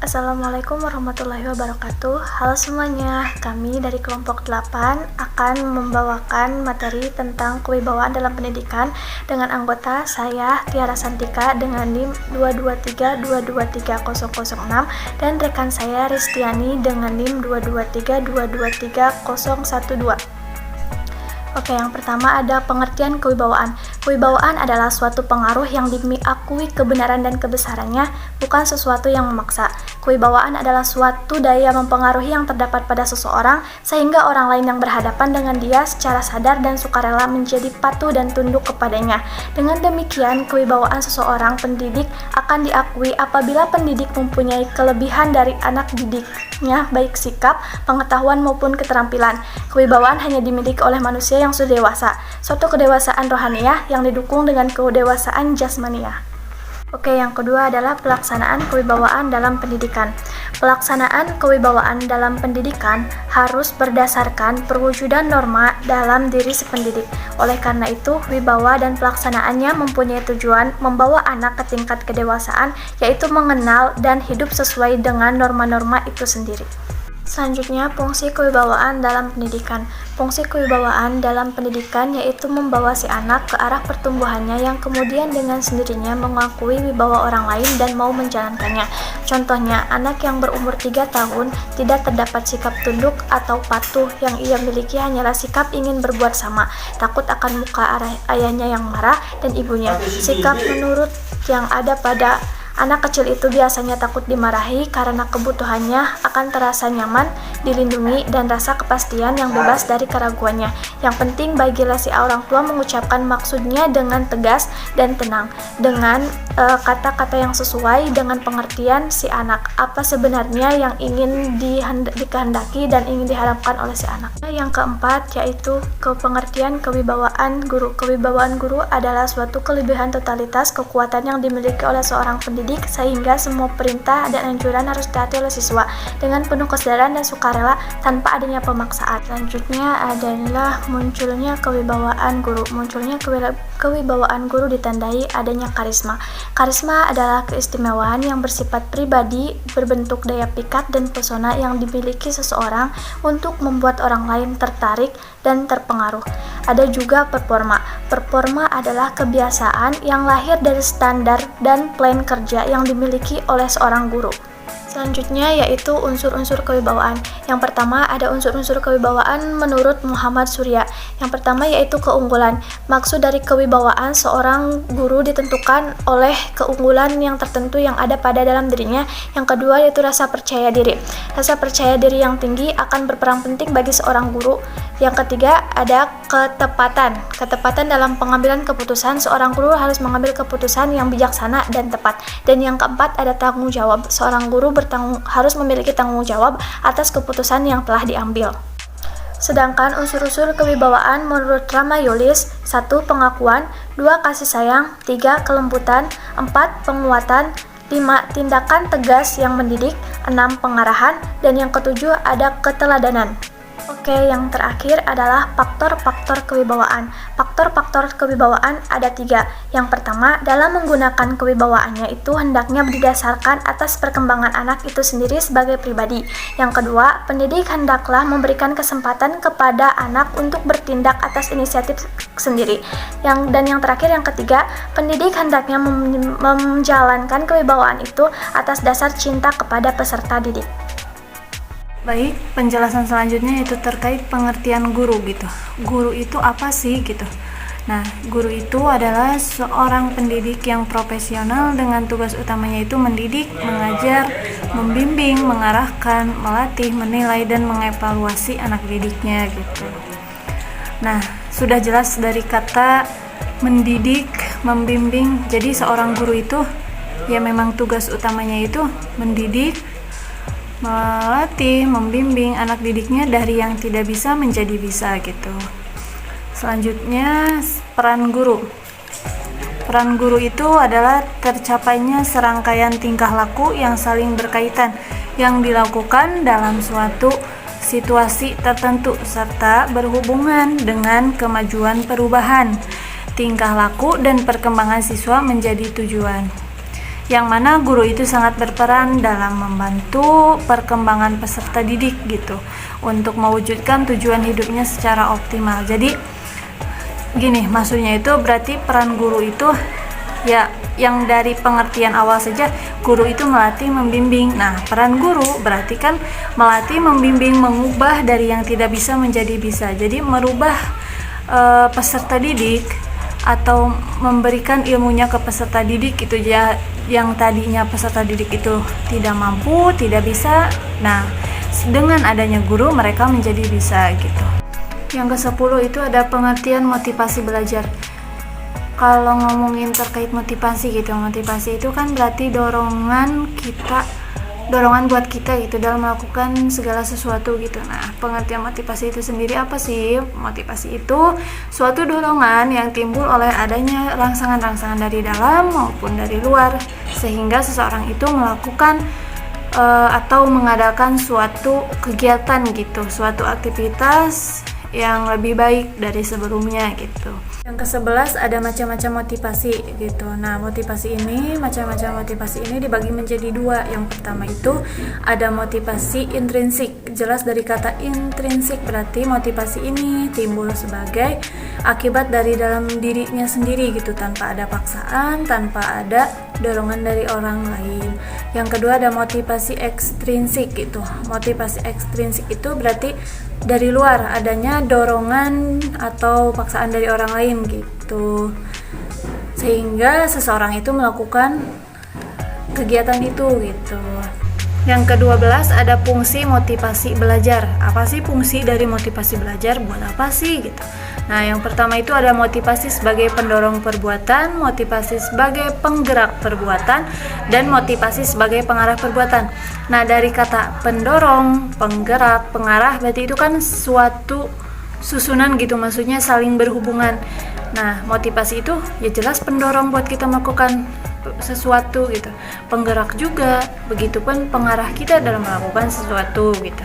Assalamualaikum warahmatullahi wabarakatuh. Halo semuanya, kami dari kelompok 8 akan membawakan materi tentang kewibawaan dalam pendidikan dengan anggota saya, Tiara Santika, dengan NIM 223223006 dan rekan saya, Ristiani, dengan NIM 223223012. Oke, yang pertama ada pengertian kewibawaan. Kewibawaan adalah suatu pengaruh yang diakui kebenaran dan kebesarannya, bukan sesuatu yang memaksa. Kewibawaan adalah suatu daya mempengaruhi yang terdapat pada seseorang, sehingga orang lain yang berhadapan dengan dia secara sadar dan sukarela menjadi patuh dan tunduk kepadanya. Dengan demikian, kewibawaan seseorang pendidik akan diakui apabila pendidik mempunyai kelebihan dari anak didiknya, baik sikap, pengetahuan maupun keterampilan. Kewibawaan hanya dimiliki oleh manusia yang sudah dewasa, suatu kedewasaan rohaniah yang didukung dengan kedewasaan jasmaniah. Oke, yang kedua adalah pelaksanaan kewibawaan dalam pendidikan. Pelaksanaan kewibawaan dalam pendidikan harus berdasarkan perwujudan norma dalam diri si pendidik. Oleh karena itu, wibawa dan pelaksanaannya mempunyai tujuan membawa anak ke tingkat kedewasaan, yaitu mengenal dan hidup sesuai dengan norma-norma itu sendiri. Selanjutnya, fungsi kewibawaan dalam pendidikan. Fungsi kewibawaan dalam pendidikan yaitu membawa si anak ke arah pertumbuhannya yang kemudian dengan sendirinya mengakui wibawa orang lain dan mau menjalankannya. Contohnya, anak yang berumur 3 tahun tidak terdapat sikap tunduk atau patuh, yang ia miliki hanyalah sikap ingin berbuat sama, takut akan muka ayahnya yang marah dan ibunya. Sikap menurut yang ada pada anak kecil itu biasanya takut dimarahi karena kebutuhannya akan terasa nyaman, dilindungi, dan rasa kepastian yang bebas dari keraguannya. Yang penting bagilah si orang tua mengucapkan maksudnya dengan tegas dan tenang, dengan kata-kata yang sesuai dengan pengertian si anak, apa sebenarnya yang ingin dikehendaki dan ingin diharapkan oleh si anak. Yang keempat yaitu pengertian kewibawaan guru. Kewibawaan guru adalah suatu kelebihan totalitas kekuatan yang dimiliki oleh seorang pendidik sehingga semua perintah dan anjuran harus ditaati oleh siswa dengan penuh kesadaran dan sukarela tanpa adanya pemaksaan. Selanjutnya adalah munculnya kewibawaan guru. Munculnya kewibawaan guru ditandai adanya karisma. Karisma adalah keistimewaan yang bersifat pribadi, berbentuk daya pikat dan pesona yang dimiliki seseorang untuk membuat orang lain tertarik dan terpengaruh. Ada juga performa. Performa adalah kebiasaan yang lahir dari standar dan plan kerja yang dimiliki oleh seorang guru. Selanjutnya yaitu unsur-unsur kewibawaan. Yang pertama ada unsur-unsur kewibawaan menurut Muhammad Surya. Yang pertama yaitu keunggulan. Maksud dari kewibawaan seorang guru ditentukan oleh keunggulan yang tertentu yang ada pada dalam dirinya. Yang kedua yaitu rasa percaya diri. Rasa percaya diri yang tinggi akan berperan penting bagi seorang guru. Yang ketiga ada ketepatan. Ketepatan dalam pengambilan keputusan. Seorang guru harus mengambil keputusan yang bijaksana dan tepat. Dan yang keempat ada tanggung jawab. Seorang guru harus memiliki tanggung jawab atas keputusan yang telah diambil. Sedangkan unsur-unsur kewibawaan menurut Rama Yulis: 1. Pengakuan, 2. Kasih sayang, 3. Kelembutan, 4. Penguatan, 5. Tindakan tegas yang mendidik, 6. Pengarahan, dan yang ketujuh ada keteladanan. Oke, yang terakhir adalah faktor-faktor kewibawaan. Faktor-faktor kewibawaan ada 3. Yang pertama, dalam menggunakan kewibawaannya itu hendaknya didasarkan atas perkembangan anak itu sendiri sebagai pribadi. Yang kedua, pendidik hendaklah memberikan kesempatan kepada anak untuk bertindak atas inisiatif sendiri. Dan yang terakhir, yang ketiga, pendidik hendaknya menjalankan kewibawaan itu atas dasar cinta kepada peserta didik. Baik, penjelasan selanjutnya itu terkait pengertian guru gitu. Guru itu apa sih gitu? Nah, guru itu adalah seorang pendidik yang profesional dengan tugas utamanya itu mendidik, mengajar, membimbing, mengarahkan, melatih, menilai, dan mengevaluasi anak didiknya gitu. Nah, sudah jelas dari kata mendidik, membimbing. Jadi seorang guru itu ya memang tugas utamanya itu mendidik, melatih, membimbing anak didiknya dari yang tidak bisa menjadi bisa gitu. Selanjutnya peran guru. Peran guru itu adalah tercapainya serangkaian tingkah laku yang saling berkaitan yang dilakukan dalam suatu situasi tertentu serta berhubungan dengan kemajuan perubahan tingkah laku dan perkembangan siswa menjadi tujuan. yang mana guru itu sangat berperan dalam membantu perkembangan peserta didik gitu untuk mewujudkan tujuan hidupnya secara optimal. Jadi gini, maksudnya itu berarti peran guru itu ya yang dari pengertian awal saja, guru itu melatih, membimbing. Nah, peran guru berarti kan melatih, membimbing, mengubah dari yang tidak bisa menjadi bisa. Jadi merubah peserta didik atau memberikan ilmunya ke peserta didik itu ya, yang tadinya peserta didik itu tidak mampu, tidak bisa. Nah, dengan adanya guru mereka menjadi bisa gitu. Yang ke-10 itu ada pengertian motivasi belajar. Kalau ngomongin terkait motivasi gitu, motivasi itu kan berarti dorongan buat kita gitu dalam melakukan segala sesuatu gitu. Nah, pengertian motivasi itu sendiri apa sih? Motivasi itu suatu dorongan yang timbul oleh adanya rangsangan-rangsangan dari dalam maupun dari luar, sehingga seseorang itu melakukan atau mengadakan suatu kegiatan gitu, suatu aktivitas yang lebih baik dari sebelumnya gitu. Yang ke-11 ada macam-macam motivasi gitu. Nah, macam-macam motivasi ini dibagi menjadi dua. Yang pertama itu ada motivasi intrinsik. Jelas dari kata intrinsik berarti motivasi ini timbul sebagai akibat dari dalam dirinya sendiri gitu, tanpa ada paksaan, tanpa ada dorongan dari orang lain. Yang kedua ada motivasi ekstrinsik gitu. Motivasi ekstrinsik itu berarti dari luar, adanya dorongan atau paksaan dari orang lain gitu, sehingga seseorang itu melakukan kegiatan itu gitu. Yang ke-12 ada fungsi motivasi belajar. Apa sih fungsi dari motivasi belajar? Buat apa sih gitu? Nah, yang pertama itu ada motivasi sebagai pendorong perbuatan, motivasi sebagai penggerak perbuatan, dan motivasi sebagai pengarah perbuatan. Nah, dari kata pendorong, penggerak, pengarah berarti itu kan suatu susunan gitu, maksudnya saling berhubungan. Nah, motivasi itu ya jelas pendorong buat kita melakukan sesuatu gitu. Penggerak juga, begitupun pengarah kita dalam melakukan sesuatu gitu.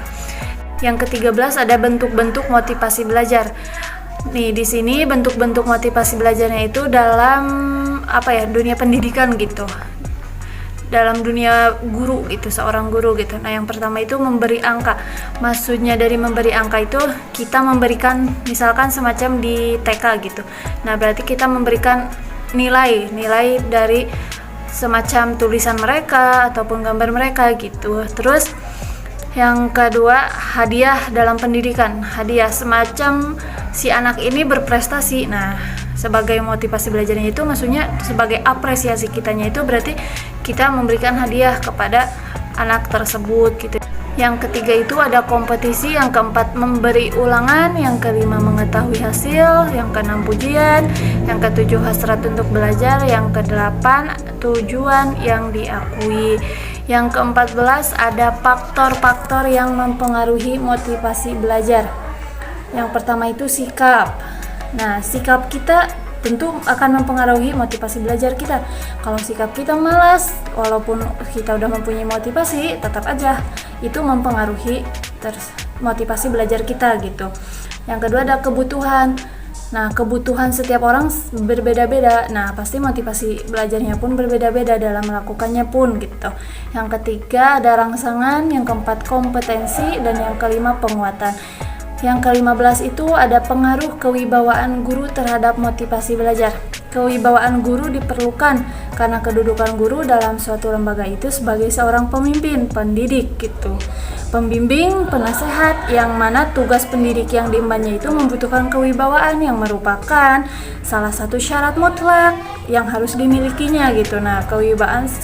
Yang ke-13 ada bentuk-bentuk motivasi belajar. Nih, di sini bentuk-bentuk motivasi belajarnya itu dalam dunia pendidikan gitu. Dalam dunia guru gitu, seorang guru gitu. Nah, yang pertama itu memberi angka. Maksudnya dari memberi angka itu kita memberikan misalkan semacam di TK gitu. Nah, berarti kita memberikan nilai dari semacam tulisan mereka ataupun gambar mereka gitu. Terus yang kedua, hadiah dalam pendidikan. Hadiah semacam si anak ini berprestasi. Nah, sebagai motivasi belajarnya itu maksudnya sebagai apresiasi kitanya itu berarti kita memberikan hadiah kepada anak tersebut gitu. Yang ketiga itu ada kompetisi, yang keempat memberi ulangan, yang kelima mengetahui hasil, yang keenam pujian, yang ketujuh hasrat untuk belajar, yang kedelapan tujuan yang diakui. Yang ke-14 ada faktor-faktor yang mempengaruhi motivasi belajar. Yang pertama itu sikap. Nah, sikap kita tentu akan mempengaruhi motivasi belajar kita. Kalau sikap kita malas, walaupun kita udah mempunyai motivasi, tetap aja itu mempengaruhi motivasi belajar kita gitu. Yang kedua ada kebutuhan. Nah, kebutuhan setiap orang berbeda-beda. Nah, pasti motivasi belajarnya pun berbeda-beda dalam melakukannya pun gitu. Yang ketiga ada rangsangan, yang keempat kompetensi, dan yang kelima penguatan. Yang ke-15 itu ada pengaruh kewibawaan guru terhadap motivasi belajar. Kewibawaan guru diperlukan karena kedudukan guru dalam suatu lembaga itu sebagai seorang pemimpin, pendidik gitu. Pembimbing, penasehat, yang mana tugas pendidik yang diembannya itu membutuhkan kewibawaan yang merupakan salah satu syarat mutlak yang harus dimilikinya gitu. Nah,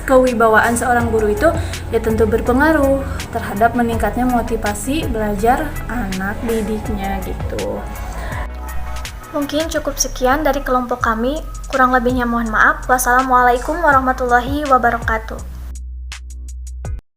kewibawaan seorang guru itu ya tentu berpengaruh terhadap meningkatnya motivasi belajar anak didiknya gitu. Mungkin cukup sekian dari kelompok kami. Kurang lebihnya mohon maaf. Wassalamualaikum warahmatullahi wabarakatuh.